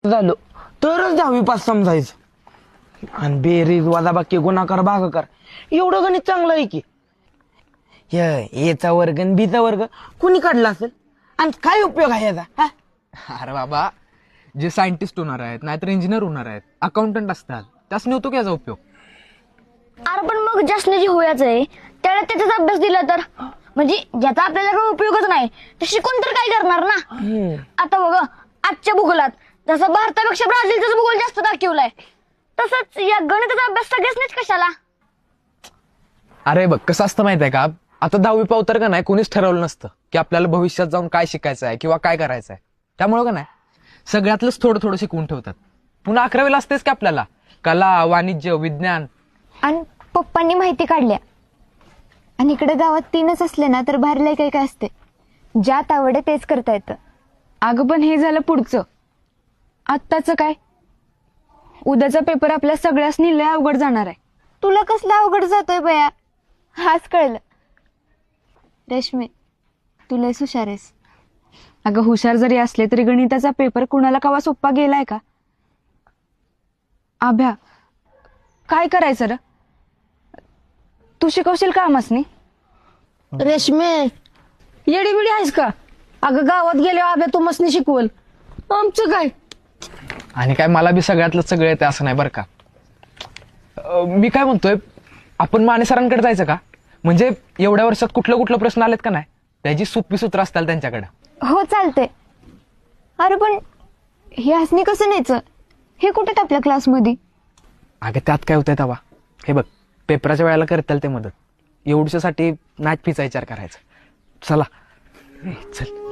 झालो तरच 10वी पास समजायचं. आणि बेरीज वजाबाकी गुणाकार भागाकार एवढं गणित चांगलं आहे की एचा वर्ग आणि बीचा वर्ग कुणी काढला असेल आणि काय उपयोग आहे याचा हा? अरे बाबा, जे सायंटिस्ट होणार आहेत, नाहीतर इंजिनियर होणार आहेत, अकाउंटंट असतात, त्यास नव्हतो की याचा उपयोग. अरे पण मग ज्यासने जे होयाचं आहे त्याला त्याचाच अभ्यास दिला तर, म्हणजे ज्याचा आपल्याला काही उपयोगच नाही ते शिकून तर काय करणार ना. आता बघ, आजच्या भूगोलात जसं भारतापेक्षा ब्राझीलचाच भूगोल जास्त दाखवलाय, तसंच या गणिताचा अभ्यास सगळ्याच कशाला. अरे बघ, कसं असतं माहित आहे का, आता 10वी पावतर का नाही कोणीच ठरवलं नसतं की आपल्याला भविष्यात जाऊन काय शिकायचं आहे किंवा काय करायचं आहे. त्यामुळं का नाही सगळ्यातलंच थोडं थोडं शिकवून ठेवतात. पुन्हा 11वीला असतेच की आपल्याला कला, वाणिज्य, विज्ञान. आणि पप्पांनी माहिती काढल्या. आणि इकडे गावात 3च असले ना तर बाहेरला काही काय असते, ज्यात आवडे तेच करता येतं. अगं पण हे झालं पुढचं, आत्ताचं काय? उद्याचा पेपर आपल्या सगळ्यासनी लय अवघड जाणार आहे. तुला कसला अवघड जातोय बया, हाच कळलं. रेश्मे, तू लय हुशार आहेस. अगं हुशार जरी असले तरी गणिताचा पेपर कुणाला कवा सोप्पा गेलाय का? आभ्या, काय करायचं र? तू शिकवशील का आम्हासनी? रेशमे, येडी बिडी आहेस का? अगं गावात गेले आब्या तू मसनी शिकवल, आमचं काय? आणि काय मला बी सगळ्यातलं सगळं येते असं नाही बरं का. मी काय म्हणतोय, आपण माने सरांकडे जायचं का? म्हणजे एवढ्या वर्षात कुठलं प्रश्न आलेत का नाही त्याची सोपी सूत्र असतात त्यांच्याकडे. हो चालते. अरे पण हे हसणी कसं न्यायचं? हे कुठे आपल्या क्लासमध्ये? अगं त्यात काय होतंय तवा, हे बघ पेपराच्या वेळेला करताल ते मदत, एवढ्यासाठी नाच फीचा विचार करायचा. चला चल.